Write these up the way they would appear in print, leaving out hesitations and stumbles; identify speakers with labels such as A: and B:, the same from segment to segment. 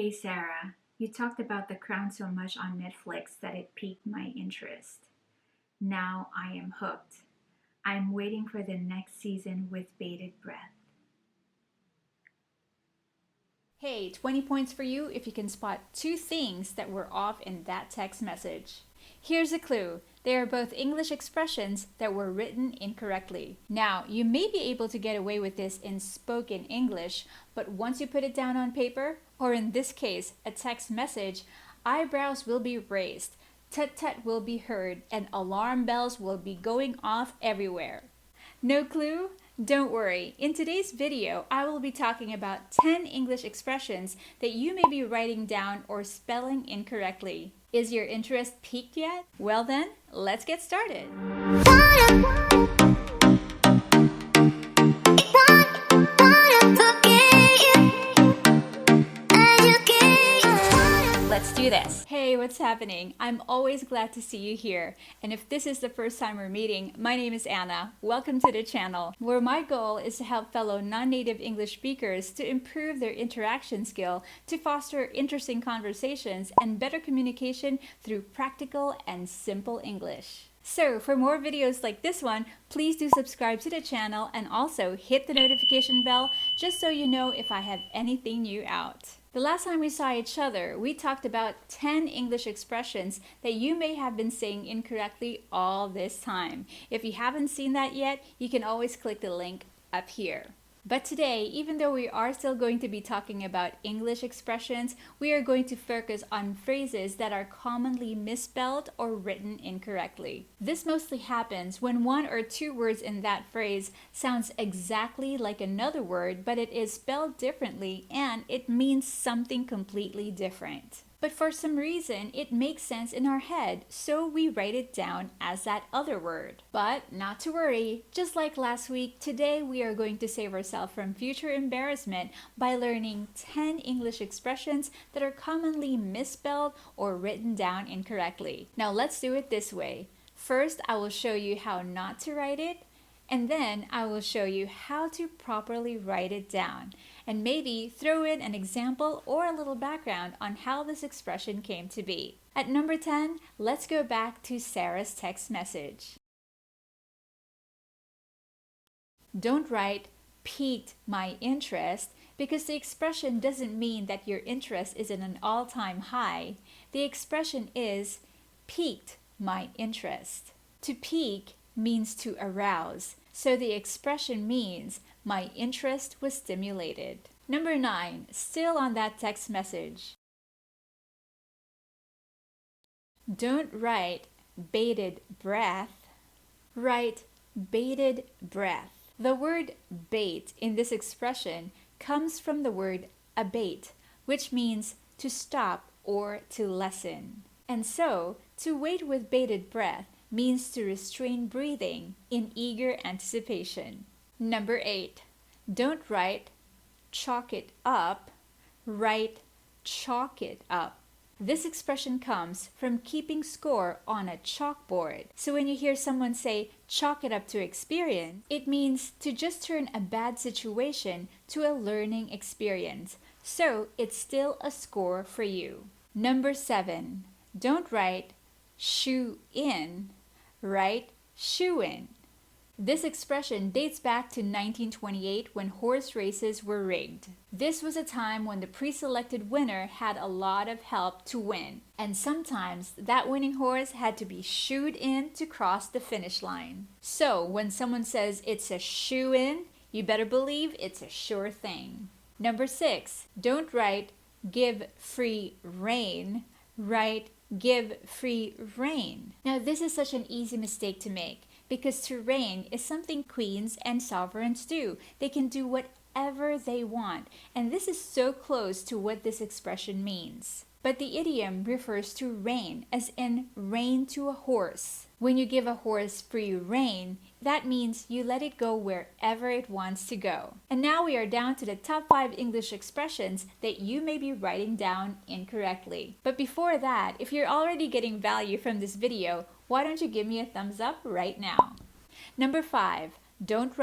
A: Hey Sarah, you talked about The Crown so much on Netflix that it piqued my interest. Now I am hooked. I'm waiting for the next season with bated breath.
B: Hey, 20 points for you if you can spot two things that were off in that text message. Here's a clue. They are both English expressions that were written incorrectly. Now, you may be able to get away with this in spoken English, but once you put it down on paper, or in this case, a text message, eyebrows will be raised, tut-tut will be heard, and alarm bells will be going off everywhere. No clue? Don't worry. In today's video, I will be talking about 10 English expressions that you may be writing down or spelling incorrectly. Is your interest piqued yet? Well then, let's get started. Let's do this. Hey, what's happening? I'm always glad to see you here. And if this is the first time we're meeting, my name is Anna. Welcome to the channel, where my goal is to help fellow non-native English speakers to improve their interaction skill, to foster interesting conversations and better communication through practical and simple English. So for more videos like this one, please do subscribe to the channel and also hit the notification bell just so you know if I have anything new out. The last time we saw each other, we talked about 10 English expressions that you may have been saying incorrectly all this time. If you haven't seen that yet, you can always click the link up here. But today, even though we are still going to be talking about English expressions, we are going to focus on phrases that are commonly misspelled or written incorrectly. This mostly happens when one or two words in that phrase sounds exactly like another word, but it is spelled differently and it means something completely different. But for some reason, it makes sense in our head, so we write it down as that other word. But not to worry, just like last week, today we are going to save ourselves from future embarrassment by learning 10 English expressions that are commonly misspelled or written down incorrectly. Now let's do it this way. First, I will show you how not to write it, and then I will show you how to properly write it down, and maybe throw in an example or a little background on how this expression came to be. At number 10, let's go back to Sarah's text message. Don't write piqued my interest because the expression doesn't mean that your interest is at an all-time high. The expression is piqued my interest. To pique means to arouse, so the expression means my interest was stimulated. Number 9, still on that text message. Don't write bated breath, write bated breath. The word bait in this expression comes from the word abate, which means to stop or to lessen. And so, to wait with bated breath means to restrain breathing in eager anticipation. Number 8, don't write chalk it up, write chalk it up. This expression comes from keeping score on a chalkboard. So when you hear someone say chalk it up to experience, it means to just turn a bad situation to a learning experience. So it's still a score for you. Number 7, don't write shoe in, write shoe in. This expression dates back to 1928 when horse races were rigged. This was a time when the pre-selected winner had a lot of help to win, and sometimes that winning horse had to be shoed in to cross the finish line. So when someone says it's a shoe in, you better believe it's a sure thing. Number 6, don't write give free rein, write give free rein. Now this is such an easy mistake to make, because to reign is something queens and sovereigns do. They can do whatever they want, and this is so close to what this expression means. But the idiom refers to rein, as in rein to a horse. When you give a horse free rein, that means you let it go wherever it wants to go. And now we are down to the top 5 English expressions that you may be writing down incorrectly. But before that, if you're already getting value from this video, why don't you give me a thumbs up right now? Number 5, don't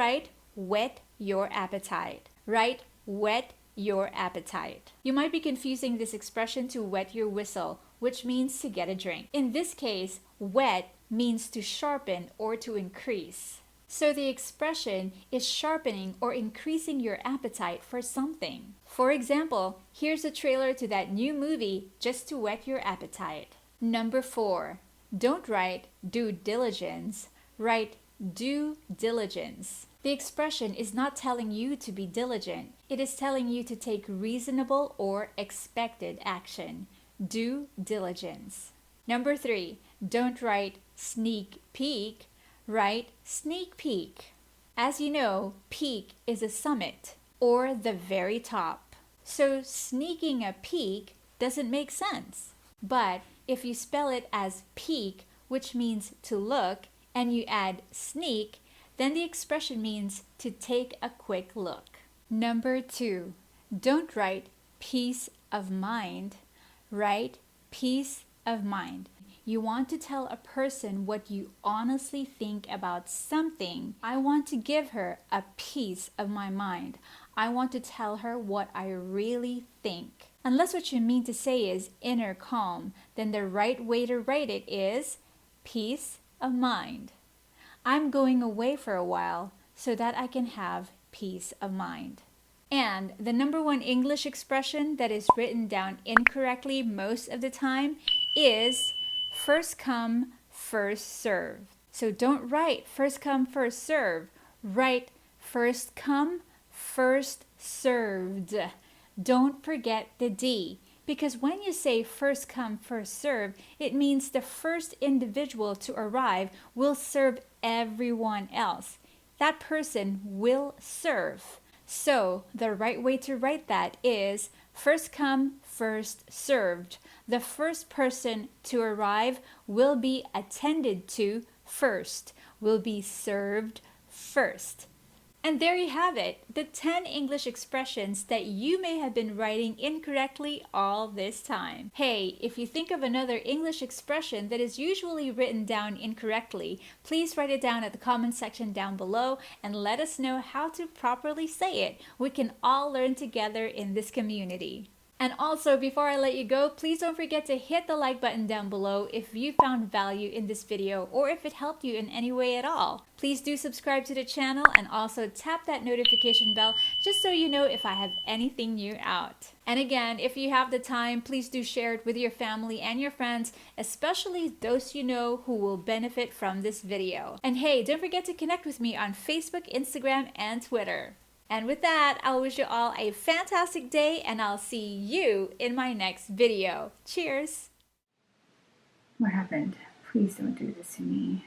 B: whet your appetite. Write whet your appetite. You might be confusing this expression to wet your whistle, which means to get a drink. In this case, wet means to sharpen or to increase. So the expression is sharpening or increasing your appetite for something. For example, here's a trailer to that new movie just to whet your appetite. Number 4. Don't write due diligence, write due diligence. The expression is not telling you to be diligent. It is telling you to take reasonable or expected action. Due diligence. Number 3. Don't write sneak peek, write sneak peek. As you know, peak is a summit or the very top. So sneaking a peek doesn't make sense. But if you spell it as peek, which means to look, and you add sneak, then the expression means to take a quick look. Number 2. Don't write peace of mind, write peace of mind. You want to tell a person what you honestly think about something. I want to give her a piece of my mind. I want to tell her what I really think. Unless what you mean to say is inner calm, then the right way to write it is peace of mind. I'm going away for a while so that I can have peace of mind. And the number 1 English expression that is written down incorrectly most of the time is first come, first serve. So don't write first come, first serve. Write first come, first served. Don't forget the D. Because when you say first come, first serve, it means the first individual to arrive will serve everyone else. That person will serve. So the right way to write that is first come, first served. The first person to arrive will be attended to first, will be served first. And there you have it, the 10 English expressions that you may have been writing incorrectly all this time. Hey, if you think of another English expression that is usually written down incorrectly, please write it down at the comment section down below and let us know how to properly say it. We can all learn together in this community. And also, before I let you go, please don't forget to hit the like button down below if you found value in this video or if it helped you in any way at all. Please do subscribe to the channel and also tap that notification bell just so you know if I have anything new out. And again, if you have the time, please do share it with your family and your friends, especially those you know who will benefit from this video. And hey, don't forget to connect with me on Facebook, Instagram, and Twitter. And with that, I'll wish you all a fantastic day and I'll see you in my next video. Cheers!
A: What happened? Please don't do this to me.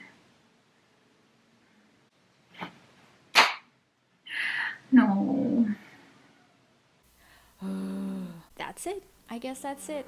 A: No.
B: That's it. I guess that's it.